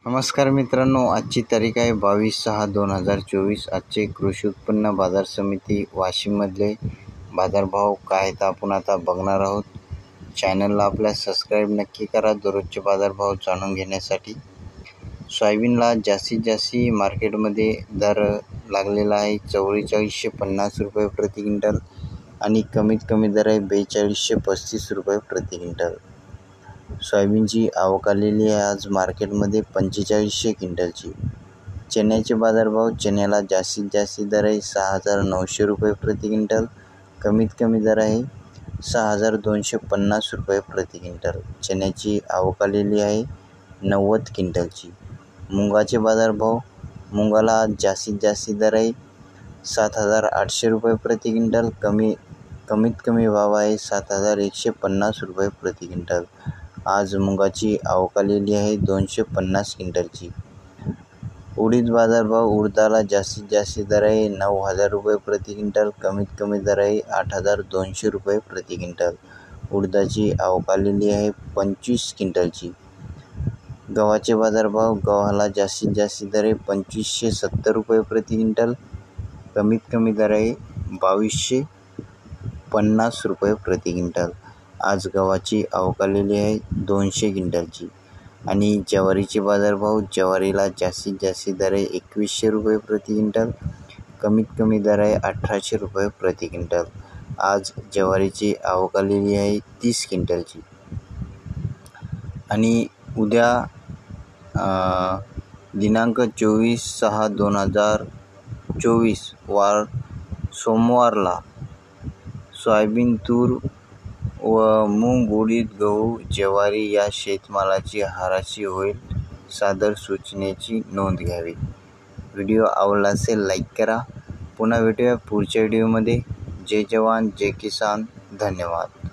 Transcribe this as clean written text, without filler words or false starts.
नमस्कार मित्रांनो, आजची तारीख आहे 22/6/2024. आजचे कृषी उत्पन्न बाजार समिती वाशिममधले बाजारभाव काय आहेत आपण आता बघणार आहोत. चॅनलला आपल्या सबस्क्राईब नक्की करा दररोजचे बाजारभाव जाणून घेण्यासाठी. सोयाबीनला जास्तीत जास्त मार्केटमध्ये दर लागलेला आहे 4450 रुपये प्रति क्विंटल आणि कमीत कमी दर आहे 4235 रुपये प्रति क्विंटल. सोयाबीनची आवक आलेली आहे आज मार्केटमध्ये 4500 क्विंटलची. चण्याचे बाजारभाव, चण्याला जास्तीत जास्त दर आहे 6900 रुपये प्रति क्विंटल, कमीत कमी दर आहे 6250 रुपये प्रति क्विंटल. चण्याची आवक आलेली आहे 90 क्विंटलची. मुगाचे बाजारभाव, मुगाला जास्तीत जास्त दर आहे 7800 रुपये प्रति क्विंटल, कमीत कमी भाव आहे 7150 रुपये प्रति क्विंटल. आज मुगाची आवक आलेली आहे 250 क्विंटलची. उडीद बाजारभाव, उडदाला जास्तीत जास्त दर आहे 9000 रुपये प्रति क्विंटल, कमीत कमी दर आहे 8200 रुपये प्रति क्विंटल. उडदाची आवक आलेली आहे 25 क्विंटलची. गव्हाचे बाजारभाव, गव्हाला जास्तीत जास्त दर आहे 2570 रुपये प्रति क्विंटल, कमीत कमी दर आहे 2250 रुपये प्रति क्विंटल. आज गव्हाची आवक आलेली आहे 200 क्विंटलची. आणि ज्वारीचे बाजारभाव, ज्वारीला जास्तीत जास्त दर आहे 2100 रुपये प्रति क्विंटल, कमीत कमी दर आहे 1800 रुपये प्रति क्विंटल. आज ज्वारीची आवक आलेली आहे 30 क्विंटलची. आणि उद्या दिनांक 24/6/2024 वार सोमवारला सोयाबीन, तूर व मूग, उडीद, गहू, ज्वारी या शेतमालाची हराशी होईल. सादर सूचनेची नोंद घ्यावी. व्हिडिओ आवडला असेल लाईक करा. पुन्हा भेटूया पुढच्या व्हिडिओमध्ये. जय जवान जय किसान. धन्यवाद.